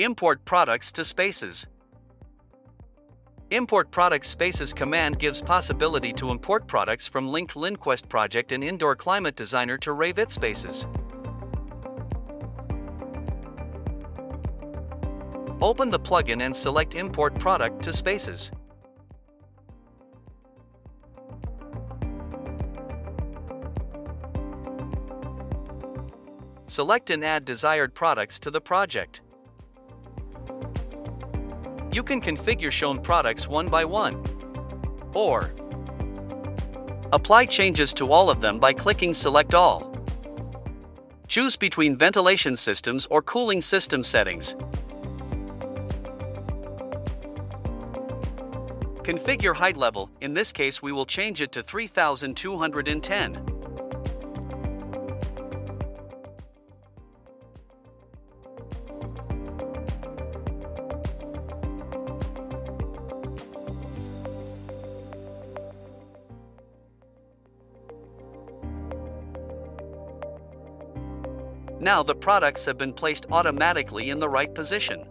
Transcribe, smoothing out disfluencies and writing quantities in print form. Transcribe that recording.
Import products to spaces. Import products spaces command gives possibility to import products from linked LindQST project and Indoor Climate Designer to Revit spaces. Open the plugin and select Import Product to Spaces. Select and add desired products to the project. You can configure shown products one by one, or apply changes to all of them by clicking Select All. Choose between ventilation systems or cooling system settings. Configure height level. In this case, we will change it to 3210. Now the products have been placed automatically in the right position.